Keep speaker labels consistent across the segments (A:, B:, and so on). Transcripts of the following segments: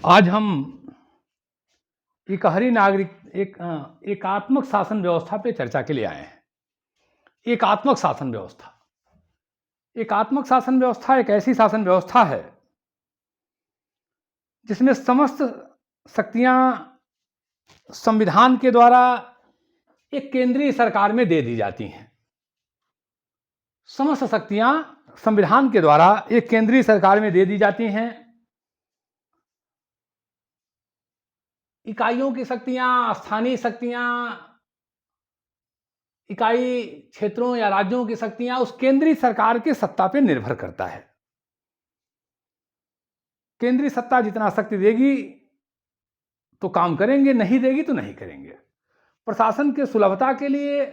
A: आज हम इकहरी नागरिक एकात्मक शासन व्यवस्था पे चर्चा के लिए आए हैं। एकात्मक शासन व्यवस्था, एकात्मक शासन व्यवस्था एक ऐसी शासन व्यवस्था है जिसमें समस्त शक्तियां संविधान के द्वारा एक केंद्रीय सरकार में दे दी जाती हैं। समस्त शक्तियां संविधान के द्वारा एक केंद्रीय सरकार में दे दी जाती हैं। इकाइयों की शक्तियां, स्थानीय शक्तियां, इकाई क्षेत्रों या राज्यों की शक्तियां उस केंद्रीय सरकार की सत्ता पर निर्भर करता है। केंद्रीय सत्ता जितना शक्ति देगी तो काम करेंगे, नहीं देगी तो नहीं करेंगे। प्रशासन के सुलभता के लिए,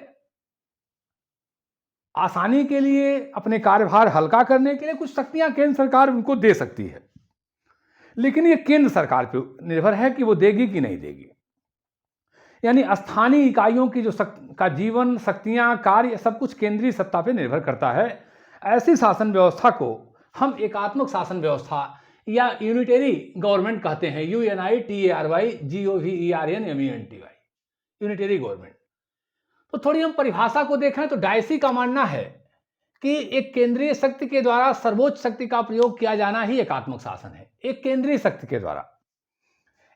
A: आसानी के लिए, अपने कार्यभार हल्का करने के लिए कुछ शक्तियां केंद्र सरकार उनको दे सकती है, लेकिन ये केंद्र सरकार पर निर्भर है कि वो देगी कि नहीं देगी। यानी स्थानीय इकाइयों की जो का जीवन, शक्तियां, कार्य सब कुछ केंद्रीय सत्ता पर निर्भर करता है। ऐसी शासन व्यवस्था को हम एकात्मक शासन व्यवस्था या यूनिटरी गवर्नमेंट कहते हैं। UNITARY GOVERNMENT, unitary government. तो थोड़ी हम परिभाषा को देखें तो डायसी का मानना है कि एक केंद्रीय शक्ति के द्वारा सर्वोच्च शक्ति का प्रयोग किया जाना ही एकात्मक शासन है। एक केंद्रीय शक्ति के द्वारा,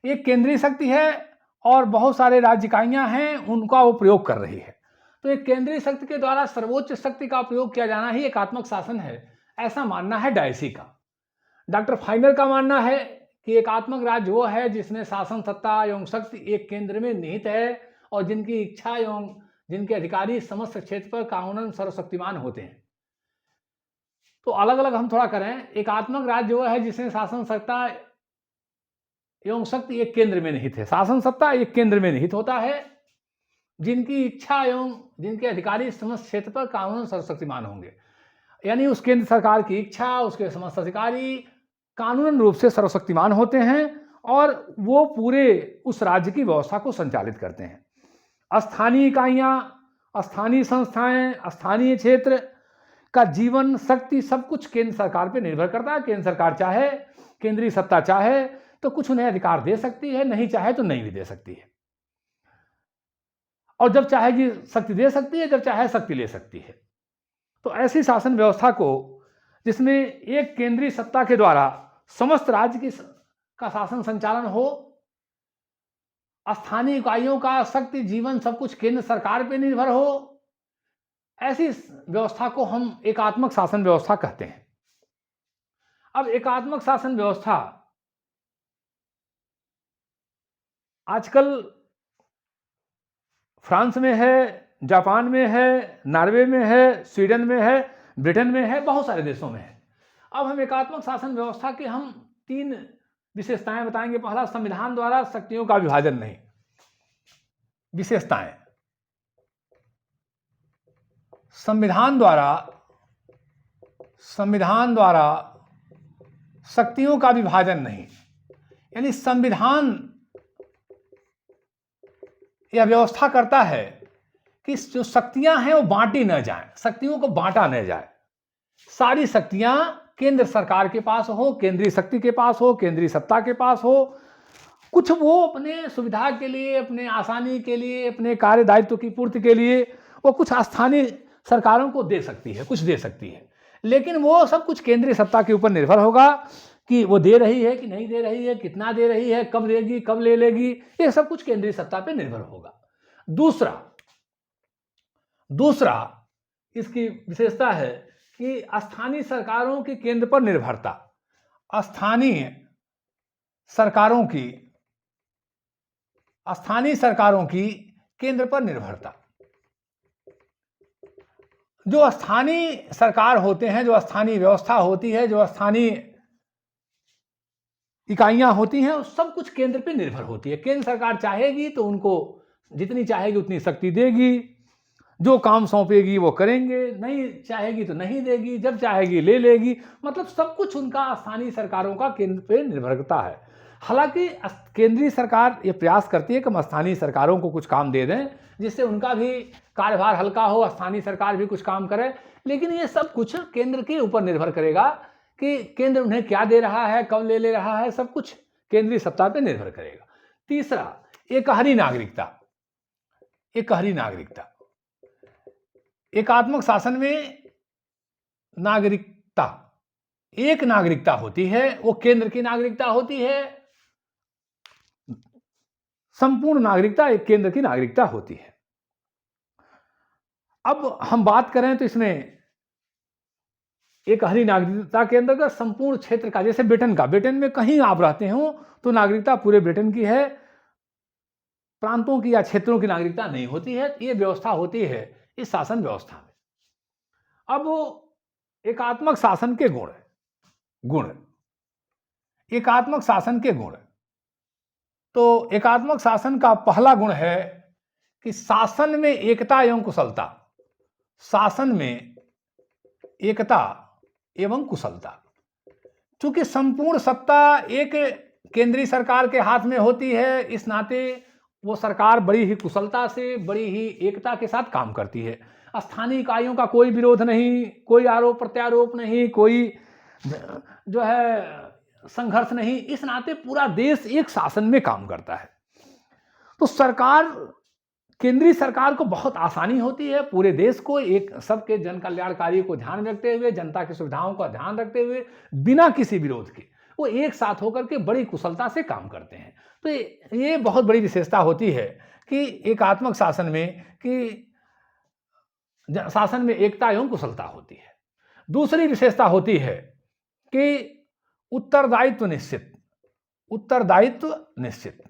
A: एक केंद्रीय शक्ति है और बहुत सारे राज्य इकाइयां हैं, उनका वो प्रयोग कर रही है। तो एक केंद्रीय शक्ति के द्वारा सर्वोच्च शक्ति का प्रयोग किया जाना ही एकात्मक शासन है, ऐसा मानना है डायसी का। डॉक्टर फाइनर का मानना है कि एकात्मक राज्य वो है जिसमें शासन सत्ता एवं शक्ति एक केंद्र में निहित है और जिनकी इच्छा एवं जिनके अधिकारी समस्त क्षेत्र पर कानूनन सर्वशक्तिमान होते हैं। तो अलग अलग हम थोड़ा करें। एकात्मक राज्य वो है जिसमें शासन सत्ता एवं शक्ति एक केंद्र में निहित है। शासन सत्ता एक केंद्र में निहित होता है, जिनकी इच्छा एवं जिनके अधिकारी समस्त क्षेत्र पर कानूनन सर्वशक्तिमान होंगे। यानी उस केंद्र सरकार की इच्छा, उसके समस्त अधिकारी कानूनन रूप से सर्वशक्तिमान होते हैं और वो पूरे उस राज्य की व्यवस्था को संचालित करते हैं। स्थानीय इकाइयां, स्थानीय संस्थाएं, स्थानीय क्षेत्र का जीवन, शक्ति सब कुछ केंद्र सरकार पर निर्भर करता है। केंद्र सरकार चाहे, केंद्रीय सत्ता चाहे तो कुछ उन्हें अधिकार दे सकती है, नहीं चाहे तो नहीं भी दे सकती है। और जब चाहेगी शक्ति दे सकती है, जब चाहे शक्ति ले सकती है। तो ऐसी शासन व्यवस्था को जिसमें एक केंद्रीय सत्ता के द्वारा समस्त राज्य का शासन संचालन हो, स्थानीय इकाइयों का शक्ति, जीवन सब कुछ केंद्र सरकार पर निर्भर हो, ऐसी व्यवस्था को हम एकात्मक शासन व्यवस्था कहते हैं। अब एकात्मक शासन व्यवस्था आजकल फ्रांस में है, जापान में है, नॉर्वे में है, स्वीडन में है, ब्रिटेन में है, बहुत सारे देशों में है। अब हम एकात्मक शासन व्यवस्था के हम 3 विशेषताएं बताएंगे। पहला, संविधान द्वारा शक्तियों का विभाजन नहीं। विशेषताएं, संविधान द्वारा शक्तियों का विभाजन नहीं। यानी संविधान यह व्यवस्था करता है कि जो शक्तियां हैं वो बांटी न जाएं, शक्तियों को बांटा न जाए। सारी शक्तियां केंद्र सरकार के पास हो, केंद्रीय शक्ति के पास हो, केंद्रीय सत्ता के पास हो। कुछ वो अपने सुविधा के लिए, अपने आसानी के लिए, अपने कार्य दायित्व की पूर्ति के लिए वो कुछ स्थानीय सरकारों को दे सकती है, कुछ दे सकती है, लेकिन वो सब कुछ केंद्रीय सत्ता के ऊपर निर्भर होगा कि वो दे रही है कि नहीं दे रही है, कितना दे रही है, कब देगी, कब ले लेगी, ये सब कुछ केंद्रीय सत्ता पे निर्भर होगा। दूसरा इसकी विशेषता है कि स्थानीय सरकारों की केंद्र पर निर्भरता। स्थानीय सरकारों की केंद्र पर निर्भरता। जो स्थानीय सरकार होते हैं, जो स्थानीय व्यवस्था होती है, जो स्थानीय इकाइयां होती हैं, सब कुछ केंद्र पे निर्भर होती है। केंद्र सरकार चाहेगी तो उनको जितनी चाहेगी उतनी शक्ति देगी, जो काम सौंपेगी वो करेंगे, नहीं चाहेगी तो नहीं देगी, जब चाहेगी ले लेगी। मतलब सब कुछ उनका स्थानीय सरकारों का केंद्र पे निर्भर करता है। हालांकि केंद्रीय सरकार ये प्रयास करती है कि हम स्थानीय सरकारों को कुछ काम दे दें जिससे उनका भी कार्यभार हल्का हो, स्थानीय सरकार भी कुछ काम करे, लेकिन ये सब कुछ केंद्र के ऊपर निर्भर करेगा कि केंद्र उन्हें क्या दे रहा है, कब ले रहा है, सब कुछ केंद्रीय सत्ता पे निर्भर करेगा। तीसरा, एकहरी नागरिकता। एकहरी नागरिकता, एकात्मक शासन में नागरिकता एक नागरिकता होती है, वो केंद्र की नागरिकता होती है। संपूर्ण नागरिकता एक केंद्र की नागरिकता होती है। अब हम बात करें तो इसमें एकहरी नागरिकता के अंतर्गत संपूर्ण क्षेत्र का, जैसे ब्रिटेन में कहीं आप रहते हो तो नागरिकता पूरे ब्रिटेन की है, प्रांतों की या क्षेत्रों की नागरिकता नहीं होती है। ये व्यवस्था होती है इस शासन व्यवस्था में। अब एकात्मक शासन के गुण एकात्मक शासन के गुण, तो एकात्मक शासन का पहला गुण है कि शासन में एकता एवं कुशलता। शासन में एकता एवं कुशलता, चूंकि संपूर्ण सत्ता एक केंद्रीय सरकार के हाथ में होती है, इस नाते वो सरकार बड़ी ही कुशलता से, बड़ी ही एकता के साथ काम करती है। स्थानीय इकाइयों का कोई विरोध नहीं, कोई आरोप प्रत्यारोप नहीं, कोई जो है संघर्ष नहीं, इस नाते पूरा देश एक शासन में काम करता है। तो सरकार, केंद्रीय सरकार को बहुत आसानी होती है पूरे देश को एक सबके जन कल्याणकारी को ध्यान में रखते हुए, जनता की सुविधाओं का ध्यान रखते हुए, बिना किसी विरोध के वो एक साथ होकर के बड़ी कुशलता से काम करते हैं। तो ये बहुत बड़ी विशेषता होती है कि एकात्मक शासन में, कि शासन में एकता एवं कुशलता होती है। दूसरी विशेषता होती है कि उत्तरदायित्व निश्चित। उत्तरदायित्व निश्चित,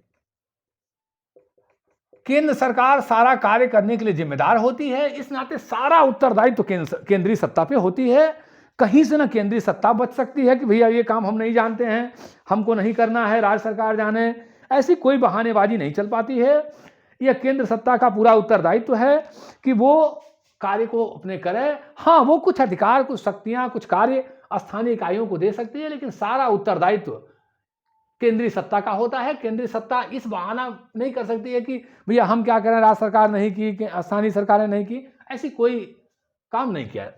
A: केंद्र सरकार सारा कार्य करने के लिए जिम्मेदार होती है, इस नाते सारा उत्तरदायित्व केंद्रीय सत्ता पे होती है। कहीं से ना केंद्रीय सत्ता बच सकती है कि भैया ये काम हम नहीं जानते हैं, हमको नहीं करना है, राज्य सरकार जाने, ऐसी कोई बहानेबाजी नहीं चल पाती है। यह केंद्र सत्ता का पूरा उत्तरदायित्व है कि वो कार्य को अपने करे। हाँ, वो कुछ अधिकार, कुछ शक्तियां, कुछ कार्य स्थानीय इकाइयों को दे सकती है, लेकिन सारा उत्तरदायित्व केंद्रीय सत्ता का होता है। केंद्रीय सत्ता इस बहाना नहीं कर सकती है कि भैया हम क्या करें, राज्य सरकार नहीं की, स्थानीय सरकारें नहीं की, ऐसी कोई काम नहीं किया,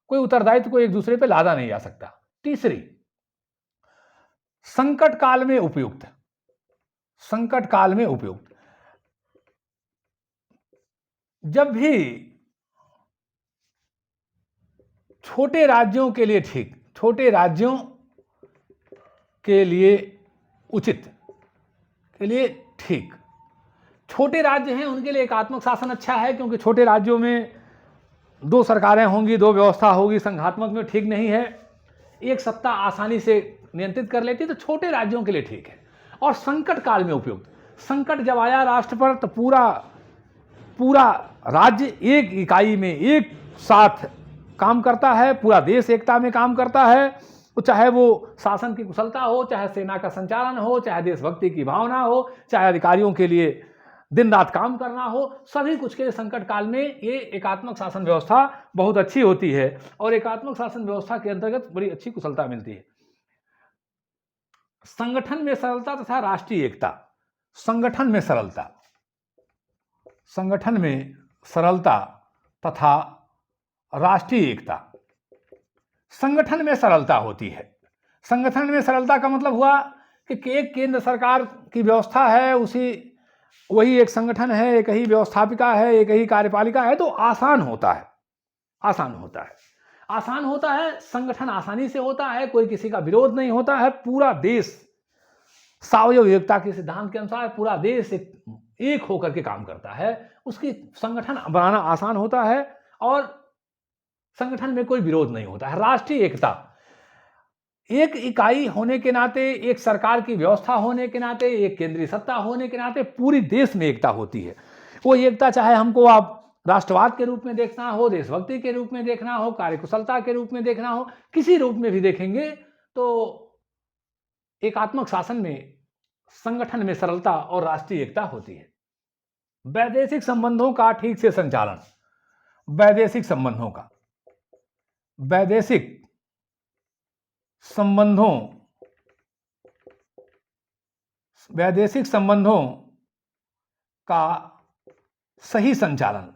A: कोई उत्तरदायित्व को एक दूसरे पे लादा नहीं जा सकता। तीसरी, संकट काल में उपयुक्त। संकट काल में उपयुक्त, जब भी छोटे राज्यों के लिए ठीक, छोटे राज्यों के लिए उचित, के लिए ठीक, छोटे राज्य हैं उनके लिए एकात्मक शासन अच्छा है, क्योंकि छोटे राज्यों में दो सरकारें होंगी, दो व्यवस्था होगी, संघात्मक में ठीक नहीं है, एक सत्ता आसानी से नियंत्रित कर लेती है, तो छोटे राज्यों के लिए ठीक है। और संकट काल में उपयुक्त, संकट जब आया राष्ट्र पर तो पूरा राज्य एक इकाई में एक साथ काम करता है, पूरा देश एकता में काम करता है। तो चाहे वो शासन की कुशलता हो, चाहे सेना का संचालन हो, चाहे देशभक्ति की भावना हो, चाहे अधिकारियों के लिए दिन रात काम करना हो, सभी कुछ के संकट काल में ये एकात्मक शासन व्यवस्था बहुत अच्छी होती है। और एकात्मक शासन व्यवस्था के अंतर्गत बड़ी अच्छी कुशलता मिलती है। संगठन में सरलता तथा राष्ट्रीय एकता। संगठन में सरलता, संगठन में सरलता तथा राष्ट्रीय एकता। संगठन में सरलता होती है। संगठन में सरलता का मतलब हुआ कि एक केंद्र सरकार की व्यवस्था है, वही एक संगठन है, एक ही व्यवस्थापिका है, एक ही कार्यपालिका है, तो आसान होता है, आसान होता है, आसान होता है। संगठन आसानी से होता है, कोई किसी का विरोध नहीं होता है, पूरा देश सावयव एकता के सिद्धांत के अनुसार पूरा देश एक होकर के काम करता है, उसकी संगठन बनाना आसान होता है और संगठन में कोई विरोध नहीं होता है। राष्ट्रीय एकता, एक इकाई होने के नाते, एक सरकार की व्यवस्था होने के नाते, एक केंद्रीय सत्ता होने के नाते पूरी देश में एकता होती है। वो एकता चाहे हमको आप राष्ट्रवाद के रूप में देखना हो, देशभक्ति के रूप में देखना हो, कार्यकुशलता के रूप में देखना हो, किसी रूप में भी देखेंगे तो एकात्मक शासन में संगठन में सरलता और राष्ट्रीय एकता होती है। वैदेशिक संबंधों का ठीक से संचालन। वैदेशिक संबंधों का, वैदेशिक संबंधों का सही संचालन।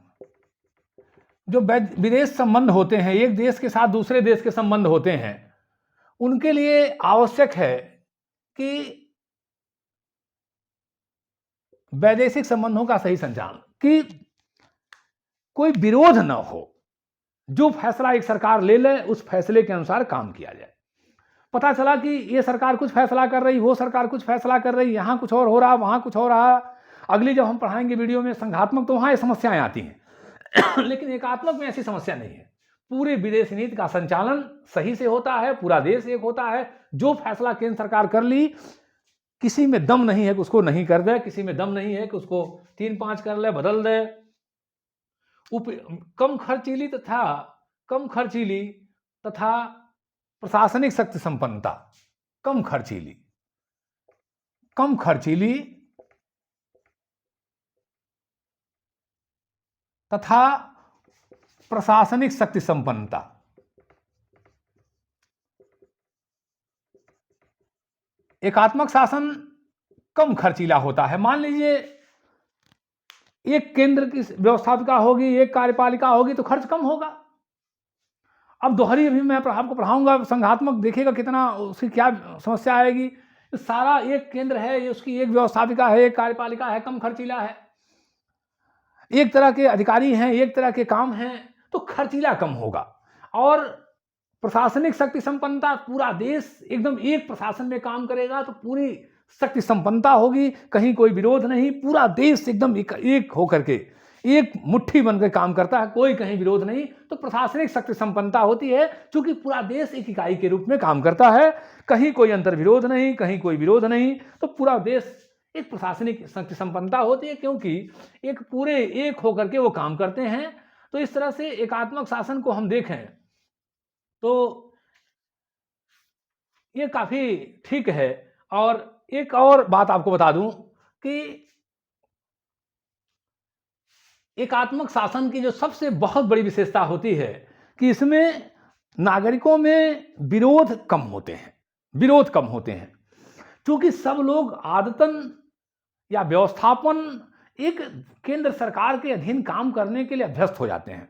A: जो विदेश संबंध होते हैं, एक देश के साथ दूसरे देश के संबंध होते हैं, उनके लिए आवश्यक है कि वैदेशिक संबंधों का सही संचालन, कि कोई विरोध न हो, जो फैसला एक सरकार ले ले उस फैसले के अनुसार काम किया जाए। पता चला कि ये सरकार कुछ फैसला कर रही, वो सरकार कुछ फैसला कर रही, यहाँ कुछ और हो रहा, वहाँ कुछ हो रहा, अगली जब हम पढ़ाएंगे वीडियो में संघात्मक, तो वहाँ ये समस्याएं आती हैं लेकिन एकात्मक में ऐसी समस्या नहीं है। पूरे विदेश नीति का संचालन सही से होता है, पूरा देश एक होता है, जो फैसला केंद्र सरकार कर ली, किसी में दम नहीं है कि उसको नहीं कर दे, किसी में दम नहीं है कि उसको 3-5 कर ले, बदल दे। कम खर्चीली तथा प्रशासनिक शक्ति संपन्नता, कम खर्चीली तथा प्रशासनिक शक्ति संपन्नता। एकात्मक शासन कम खर्चीला होता है। मान लीजिए एक केंद्र की व्यवस्थापिका होगी, एक कार्यपालिका होगी, तो खर्च कम होगा। अब दोहरी अभी मैं आपको पढ़ाऊंगा, संघात्मक देखिएगा कितना उसकी क्या समस्या आएगी। सारा एक केंद्र है, ये उसकी एक व्यवस्थापिका है, एक कार्यपालिका है, कम खर्चीला है, एक तरह के अधिकारी हैं, एक तरह के काम हैं, तो खर्चीला कम होगा। और प्रशासनिक शक्ति संपन्नता, पूरा देश एकदम एक प्रशासन में काम करेगा तो पूरी शक्ति संपन्नता होगी, कहीं कोई विरोध नहीं, पूरा देश एकदम एक होकर के एक मुट्ठी बनकर काम करता है, कोई कहीं विरोध नहीं, तो प्रशासनिक शक्ति संपन्नता होती है। क्योंकि पूरा देश एक इकाई के रूप में काम करता है, कहीं कोई अंतर विरोध नहीं, कहीं कोई विरोध नहीं, तो पूरा देश एक प्रशासनिक शक्ति संपन्नता होती है, क्योंकि एक पूरे एक होकर के वो काम करते हैं। तो इस तरह से एकात्मक शासन को हम देखें तो ये काफी ठीक है। और एक और बात आपको बता दूं कि एकात्मक शासन की जो सबसे बहुत बड़ी विशेषता होती है कि इसमें नागरिकों में विरोध कम होते हैं, क्योंकि सब लोग आदतन या व्यवस्थापन एक केंद्र सरकार के अधीन काम करने के लिए अभ्यस्त हो जाते हैं,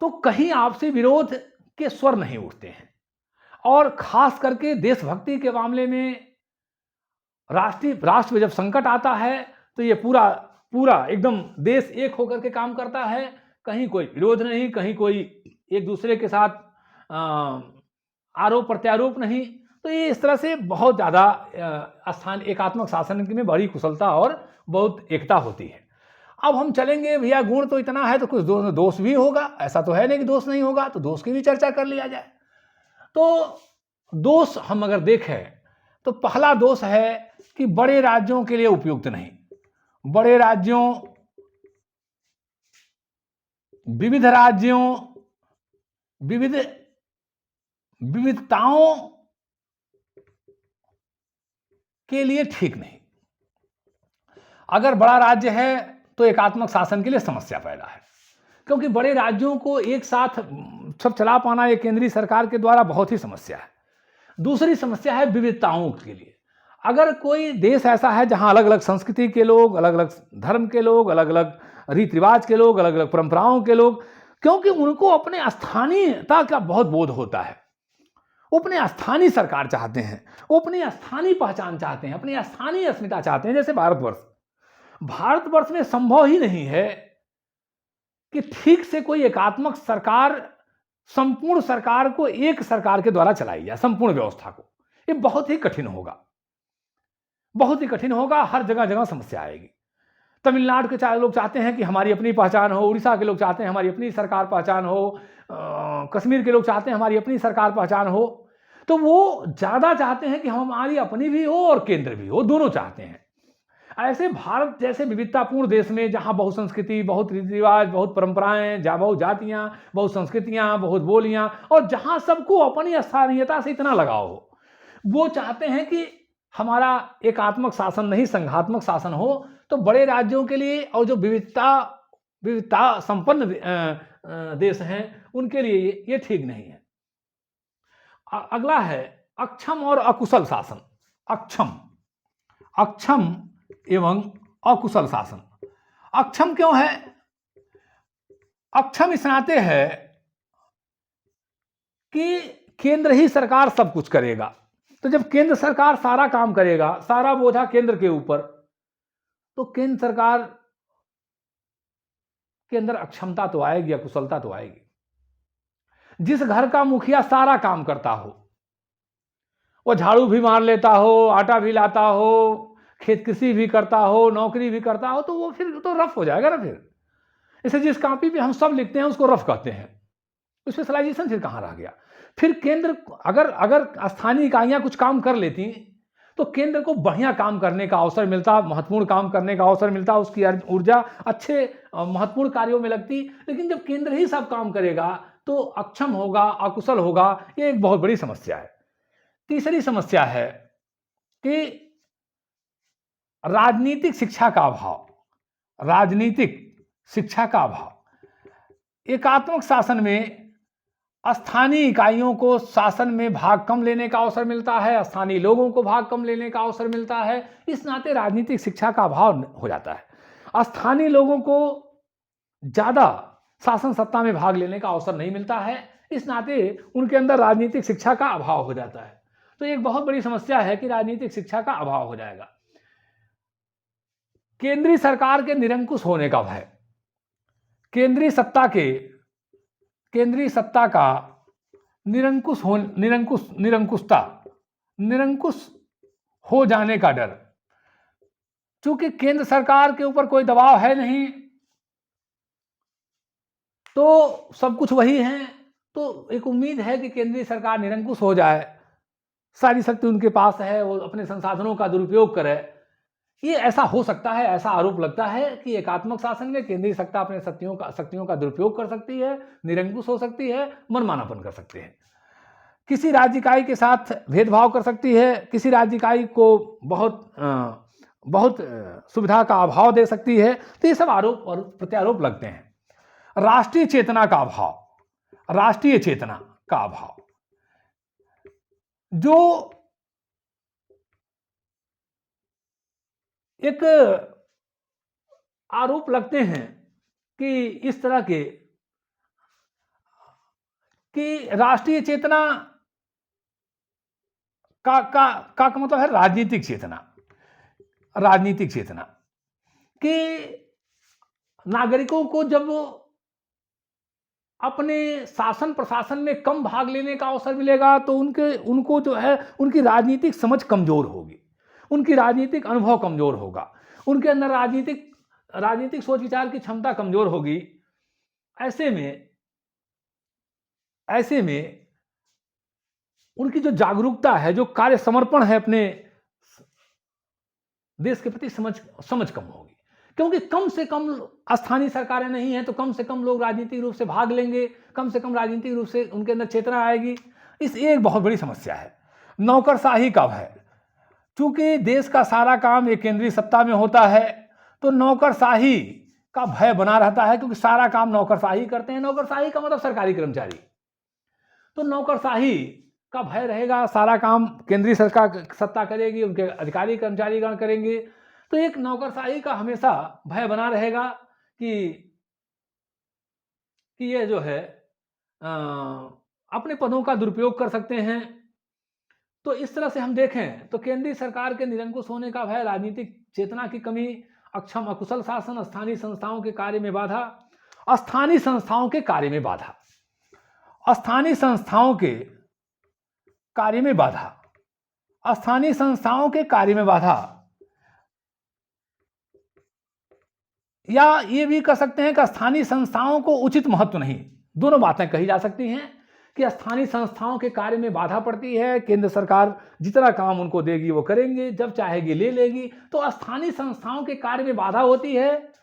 A: तो कहीं आपसी विरोध के स्वर नहीं उठते हैं। और खास करके देशभक्ति के मामले में राष्ट्र में जब संकट आता है तो ये पूरा एकदम देश एक होकर के काम करता है, कहीं कोई विरोध नहीं, कहीं कोई एक दूसरे के साथ आरोप प्रत्यारोप नहीं। तो ये इस तरह से बहुत ज़्यादा स्थान एकात्मक शासन में बड़ी कुशलता और बहुत एकता होती है। अब हम चलेंगे, भैया गुण तो इतना है तो कुछ दोष भी होगा, ऐसा तो है नहीं कि दोष नहीं होगा, तो दोष की भी चर्चा कर लिया जाए। तो दोष हम अगर देखें तो पहला दोष है कि बड़े राज्यों के लिए उपयुक्त नहीं। बड़े राज्यों, विविधताओं के लिए ठीक नहीं। अगर बड़ा राज्य है तो एकात्मक शासन के लिए समस्या पैदा है, क्योंकि बड़े राज्यों को एक साथ सब चला पाना ये केंद्रीय सरकार के द्वारा बहुत ही समस्या है। दूसरी समस्या है विविधताओं के लिए। अगर कोई देश ऐसा है जहां अलग अलग संस्कृति के लोग, अलग अलग धर्म के लोग, अलग अलग रीति रिवाज के लोग, अलग अलग परंपराओं के लोग, क्योंकि उनको अपने स्थानीयता का बहुत बोध होता है, वो अपने स्थानीय सरकार चाहते हैं, वो अपनी स्थानीय पहचान चाहते हैं, अपनी स्थानीय अस्मिता चाहते हैं। जैसे भारतवर्ष में संभव ही नहीं है कि ठीक से कोई एकात्मक सरकार संपूर्ण सरकार को एक सरकार के द्वारा चलाई जाए, संपूर्ण व्यवस्था को। ये बहुत ही कठिन होगा, हर जगह समस्या आएगी। तमिलनाडु के लोग चाहते हैं कि हमारी अपनी पहचान हो, उड़ीसा के लोग चाहते हैं हमारी अपनी सरकार पहचान हो, कश्मीर के लोग चाहते हैं हमारी अपनी सरकार पहचान हो। तो वो ज़्यादा चाहते हैं कि हमारी अपनी भी हो और केंद्र भी हो, दोनों चाहते हैं। ऐसे भारत जैसे विविधतापूर्ण देश में, जहाँ बहुत संस्कृति, बहुत रीति रिवाज, बहुत परंपराएं, जहाँ बहुत जातियाँ, बहुत संस्कृतियाँ, बहुत बोलियाँ, और जहाँ सबको अपनी स्थानीयता से इतना लगाव हो, वो चाहते हैं कि हमारा एकात्मक शासन नहीं संघात्मक शासन हो। तो बड़े राज्यों के लिए और जो विविधता संपन्न देश हैं उनके लिए ये ठीक नहीं है। अगला है अक्षम और अकुशल शासन। अक्षम एवं अकुशल शासन। अक्षम क्यों है? अक्षम इस नाते है कि केंद्र ही सरकार सब कुछ करेगा। तो जब केंद्र सरकार सारा काम करेगा, सारा बोझा केंद्र के ऊपर, तो केंद्र सरकार के अंदर अक्षमता तो आएगी, अकुशलता तो आएगी। जिस घर का मुखिया सारा काम करता हो, वो झाड़ू भी मार लेता हो, आटा भी लाता हो, खेत कृषि भी करता हो, नौकरी भी करता हो, तो वो फिर तो रफ हो जाएगा ना। फिर इसे जिस कॉपी पे हम सब लिखते हैं उसको रफ कहते हैं, स्पेशलाइजेशन फिर कहाँ रह गया। फिर केंद्र अगर अगर स्थानीय इकाइयां कुछ काम कर लेती तो केंद्र को बढ़िया काम करने का अवसर मिलता, महत्वपूर्ण काम करने का अवसर मिलता, उसकी ऊर्जा अच्छे महत्वपूर्ण कार्यों में लगती। लेकिन जब केंद्र ही सब काम करेगा तो अक्षम होगा, अकुशल होगा। ये एक बहुत बड़ी समस्या है। तीसरी समस्या है कि राजनीतिक शिक्षा का अभाव। राजनीतिक शिक्षा का अभाव। एकात्मक शासन में स्थानीय इकाइयों को शासन में भाग कम लेने का अवसर मिलता है, स्थानीय लोगों को भाग कम लेने का अवसर मिलता है। इस नाते राजनीतिक शिक्षा का अभाव हो जाता है। स्थानीय लोगों को ज्यादा शासन सत्ता में भाग लेने का अवसर नहीं मिलता है, इस नाते उनके अंदर राजनीतिक शिक्षा का अभाव हो जाता है। तो एक बहुत बड़ी समस्या है कि राजनीतिक शिक्षा का अभाव हो जाएगा। केंद्रीय सरकार के निरंकुश होने का भय। केंद्रीय सत्ता का निरंकुश हो जाने का डर। चूंकि केंद्र सरकार के ऊपर कोई दबाव है नहीं, तो सब कुछ वही है, तो एक उम्मीद है कि केंद्रीय सरकार निरंकुश हो जाए, सारी शक्ति उनके पास है, वो अपने संसाधनों का दुरुपयोग करे। ये ऐसा हो सकता है, ऐसा आरोप लगता है कि एकात्मक शासन में केंद्रीय सत्ता अपने शक्तियों का दुरुपयोग कर सकती है, निरंकुश हो सकती है, मनमानापन कर सकती है, किसी राज्य इकाई के साथ भेदभाव कर सकती है, किसी राज्य इकाई को बहुत सुविधा का अभाव दे सकती है। तो ये सब आरोप और प्रत्यारोप लगते हैं। राष्ट्रीय चेतना का अभाव। राष्ट्रीय चेतना का अभाव, जो एक आरोप लगते हैं कि इस तरह के कि राष्ट्रीय चेतना का मतलब है राजनीतिक चेतना। राजनीतिक चेतना कि नागरिकों को जब अपने शासन प्रशासन में कम भाग लेने का अवसर मिलेगा तो उनको जो है उनकी राजनीतिक समझ कमजोर होगी, उनकी राजनीतिक अनुभव कमजोर होगा, उनके अंदर राजनीतिक सोच विचार की क्षमता कमजोर होगी। ऐसे में उनकी जो जागरूकता है, जो कार्य समर्पण है अपने देश के प्रति, समझ कम होगी। क्योंकि कम से कम स्थानीय सरकारें नहीं हैं तो कम से कम लोग राजनीतिक रूप से भाग लेंगे, कम से कम राजनीतिक रूप से उनके अंदर चेतना आएगी। इस एक बहुत बड़ी समस्या है। नौकरशाही का भय। चूंकि देश का सारा काम एक केंद्रीय सत्ता में होता है तो नौकरशाही का भय बना रहता है, क्योंकि सारा काम नौकरशाही करते हैं। नौकरशाही का मतलब सरकारी कर्मचारी, तो नौकरशाही का भय रहेगा, सारा काम केंद्रीय सरकार सत्ता करेगी, उनके अधिकारी कर्मचारीगण करेंगे। तो एक नौकरशाही का हमेशा भय बना रहेगा कि ये जो है अपने पदों का दुरुपयोग कर सकते हैं। तो इस तरह से हम देखें तो केंद्रीय सरकार के निरंकुश होने का भय, राजनीतिक चेतना की कमी, अक्षम अकुशल शासन, स्थानीय संस्थाओं के कार्य में बाधा। स्थानीय संस्थाओं के कार्य में बाधा। स्थानीय संस्थाओं के कार्य में बाधा। स्थानीय संस्थाओं के कार्य में बाधा, या ये भी कह सकते हैं कि स्थानीय संस्थाओं को उचित महत्व नहीं। दोनों बातें कही जा सकती हैं कि स्थानीय संस्थाओं के कार्य में बाधा पड़ती है। केंद्र सरकार जितना काम उनको देगी वो करेंगे, जब चाहेगी ले लेगी। तो स्थानीय संस्थाओं के कार्य में बाधा होती है,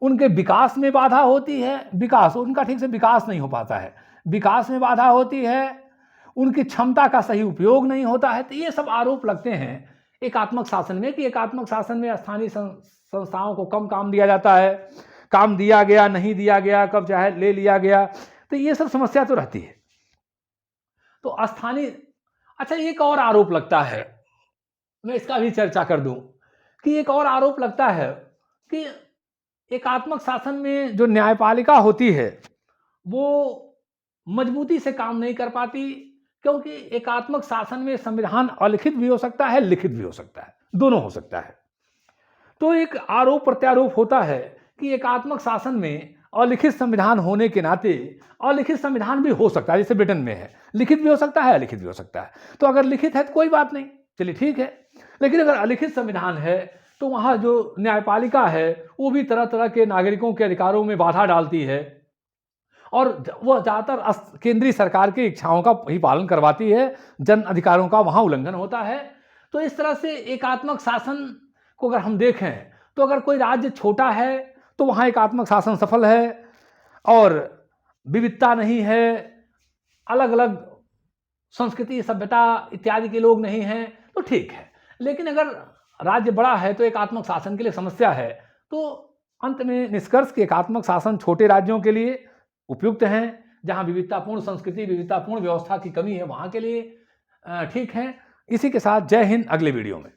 A: उनके विकास में बाधा होती है। विकास उनका ठीक से विकास नहीं हो पाता है, विकास में बाधा होती है, उनकी क्षमता का सही उपयोग नहीं होता है। तो ये सब आरोप लगते हैं एकात्मक शासन में कि एकात्मक शासन में स्थानीय संस्थाओं को कम काम दिया जाता है, काम दिया गया, नहीं दिया गया, कब चाहे ले लिया गया। तो ये सब समस्या तो रहती है। तो स्थानीय, अच्छा एक और आरोप लगता है, मैं इसका भी चर्चा कर दूं कि एक और आरोप लगता है कि एकात्मक शासन में जो न्यायपालिका होती है वो मजबूती से काम नहीं कर पाती, क्योंकि एकात्मक शासन में संविधान अलिखित भी हो सकता है, लिखित भी हो सकता है, दोनों हो सकता है। तो एक आरोप प्रत्यारोप होता है कि एकात्मक शासन में अलिखित संविधान होने के नाते अलिखित संविधान भी हो सकता है, जैसे ब्रिटेन में है, लिखित भी हो सकता है, अलिखित भी हो सकता है। तो अगर लिखित है तो कोई बात नहीं, चलिए ठीक है। लेकिन अगर अलिखित संविधान है तो वहाँ जो न्यायपालिका है वो भी तरह तरह के नागरिकों के अधिकारों में बाधा डालती है और वह ज़्यादातर केंद्रीय सरकार की इच्छाओं का ही पालन करवाती है, जन अधिकारों का वहाँ उल्लंघन होता है। तो इस तरह से एकात्मक शासन को अगर हम देखें तो अगर कोई राज्य छोटा है तो वहाँ एकात्मक शासन सफल है, और विविधता नहीं है, अलग अलग संस्कृति सभ्यता इत्यादि के लोग नहीं हैं, तो ठीक है। लेकिन अगर राज्य बड़ा है तो एकात्मक शासन के लिए समस्या है। तो अंत में निष्कर्ष कि एकात्मक शासन छोटे राज्यों के लिए उपयुक्त हैं, जहां विविधतापूर्ण संस्कृति, विविधतापूर्ण व्यवस्था की कमी है, वहां के लिए ठीक है। इसी के साथ जय हिंद। अगले वीडियो में